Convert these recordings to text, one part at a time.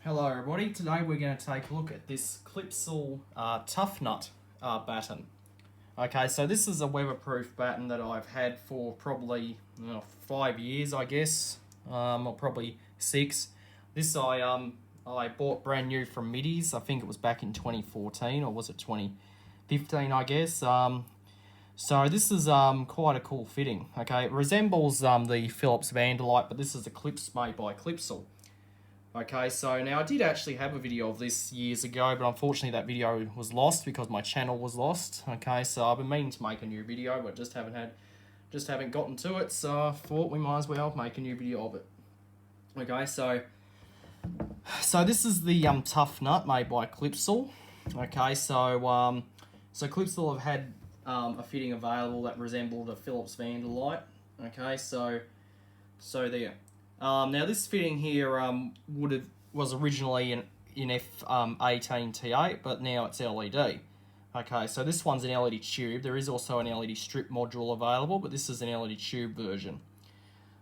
Hello everybody, today we're going to take a look at this Clipsal tuffnut batten. Okay, so this is a weatherproof batten that I've had for probably 5 years, I guess, or probably 6. This I bought brand new from Middies. I think it was back in 2014, or was it 2015, I guess. So this is quite a cool fitting. Okay, it resembles the Philips Vanderlite, but this is a clips made by Clipsal. Okay, so now I did actually have a video of this years ago, but unfortunately that video was lost because my channel was lost. Okay, so I've been meaning to make a new video, but just haven't gotten to it. So I thought we might as well make a new video of it. Okay, so this is the tuffnut made by Clipsal. Okay, so Clipsal have had a fitting available that resembled a Philips Vanderlite. Okay, so there. Now this fitting here was originally in F18 T8, but now it's LED. Okay, so this one's an LED tube. There is also an LED strip module available, but this is an LED tube version.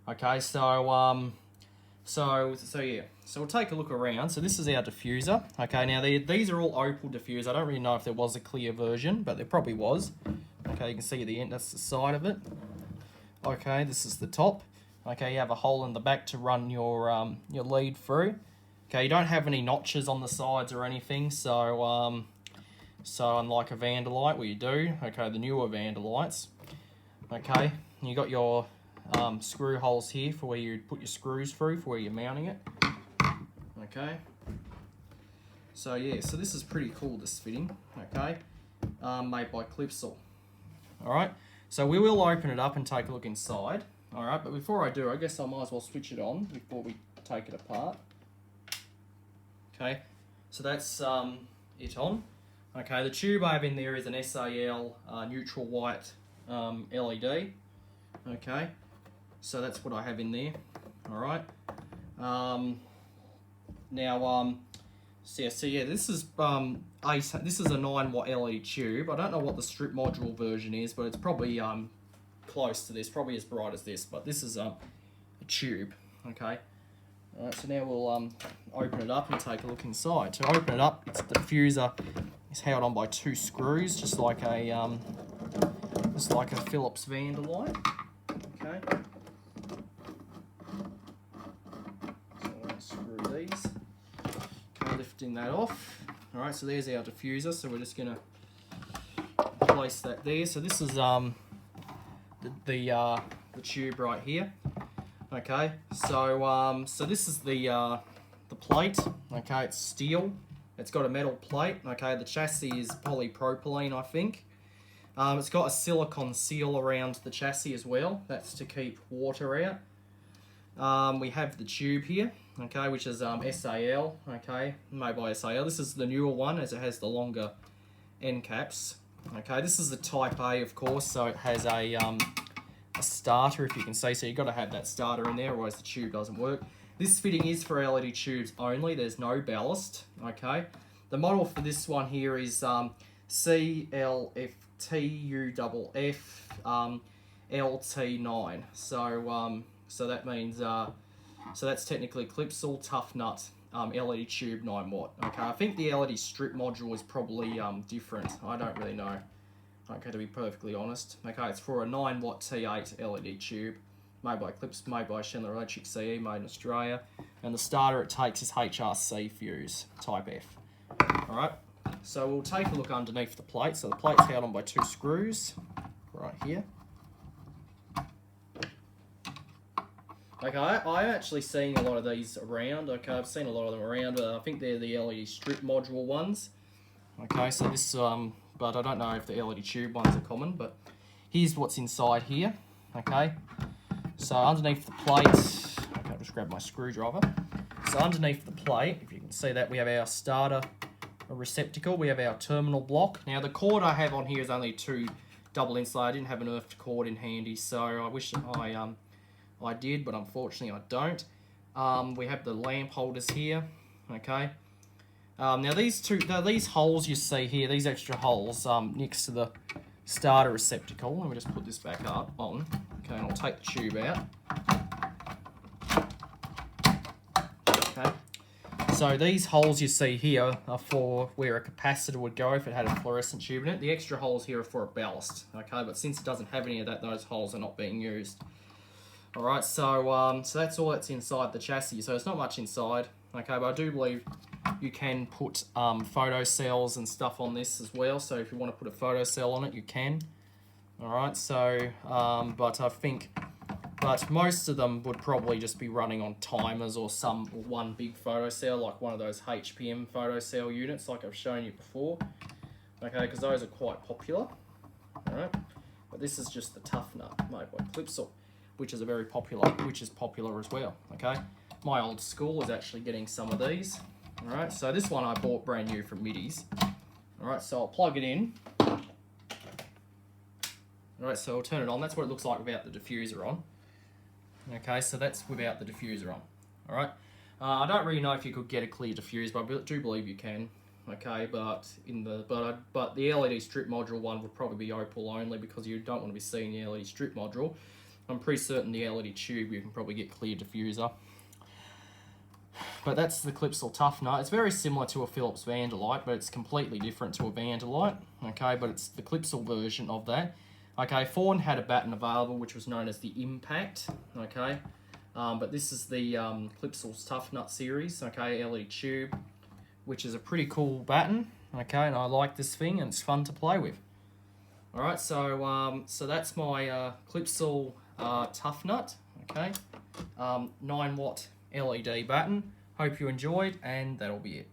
Okay, so yeah. So we'll take a look around. So this is our diffuser. Okay, now these are all opal diffusers. I don't really know if there was a clear version, but there probably was. Okay, you can see at the end, that's the side of it. Okay, this is the top. Okay, you have a hole in the back to run your lead through. Okay, you don't have any notches on the sides or anything, so unlike a Vanderlite where you do. Okay, the newer Vanderlites. Okay, you got your screw holes here for where you put your screws through for where you're mounting it. Okay. So yeah, so this is pretty cool, this fitting. Okay, made by Clipsal. All right, so we will open it up and take a look inside. Alright, but before I do, I guess I might as well switch it on before we take it apart. Okay, so that's it on. Okay, the tube I have in there is an SAL neutral white LED. Okay, so that's what I have in there. Alright. So yeah, this is this is a 9-watt LED tube. I don't know what the strip module version is, but it's probably close to this, probably as bright as this, but this is a tube. Okay, alright, so now we'll open it up and take a look inside. To open it up, the diffuser is held on by 2 screws, just like a Philips Vanderlite. Okay, so I'll unscrew these. Okay, lifting that off. Alright, so there's our diffuser, so we're just gonna place that there. So this is the tube right here. Okay, so this is the plate. Okay, it's steel. It's got a metal plate. Okay, the chassis is polypropylene, I think. It's got a silicone seal around the chassis as well. That's to keep water out. We have the tube here. Okay, which is SAL. Okay, made by SAL. This is the newer one as it has the longer end caps. Okay, this is the Type A, of course, so it has a starter, if you can see, so you've got to have that starter in there, otherwise the tube doesn't work. This fitting is for LED tubes only, there's no ballast. Okay, the model for this one here is CLFTUFF LT9, so that means, so that's technically Clipsal tuffnut LED tube 9-watt. Okay, I think the LED strip module is probably different. I don't really know. Okay, to be perfectly honest. Okay, it's for a 9-watt T8 LED tube, made by made by Schindler Electric CE, made in Australia. And the starter it takes is HRC fuse, Type F. Alright, so we'll take a look underneath the plate. So the plate's held on by 2 screws, right here. Okay, I'm actually seeing a lot of these around. Okay, I've seen a lot of them around. I think they're the LED strip module ones. Okay, so this, but I don't know if the LED tube ones are common, but here's what's inside here. Okay, so underneath the plate, okay, I'll just grab my screwdriver. So underneath the plate, if you can see that, we have our starter receptacle, we have our terminal block. Now the cord I have on here is only 2 double insulated. I didn't have an earthed cord in handy, so I wish I did, but unfortunately I don't. We have the lamp holders here. Okay. Now these holes you see here, these extra holes next to the starter receptacle. Let me just put this back up on. Okay, and I'll take the tube out. Okay. So these holes you see here are for where a capacitor would go if it had a fluorescent tube in it. The extra holes here are for a ballast, okay? But since it doesn't have any of that, those holes are not being used. All right, so that's all that's inside the chassis. So it's not much inside, okay? But I do believe you can put photo cells and stuff on this as well. So if you want to put a photo cell on it, you can. All right, so but I think. But most of them would probably just be running on timers or one big photo cell, like one of those HPM photo cell units like I've shown you before. Okay, because those are quite popular. Alright. But this is just the tuffnut made by Clipsal, which is popular as well. Okay. My old school is actually getting some of these. Alright, so this one I bought brand new from Middies. Alright, so I'll plug it in. Alright, so I'll turn it on. That's what it looks like without the diffuser on. Okay, so that's without the diffuser on. All right. I don't really know if you could get a clear diffuse, but I do believe you can. Okay, but the LED strip module one would probably be opal only because you don't want to be seeing the LED strip module. I'm pretty certain the LED tube you can probably get clear diffuser. But that's the Clipsal tuffnut. It's very similar to a Philips Vanderlite, but it's completely different to a Vanderlite. Okay, but it's the Clipsal version of that. Okay, Fawn had a batten available which was known as the Impact, okay, but this is the Clipsal's Tuffnut series, okay, LED tube, which is a pretty cool batten, okay, and I like this thing and it's fun to play with. Alright, so that's my Clipsal Tuffnut, okay, 9 watt LED batten. Hope you enjoyed, and that'll be it.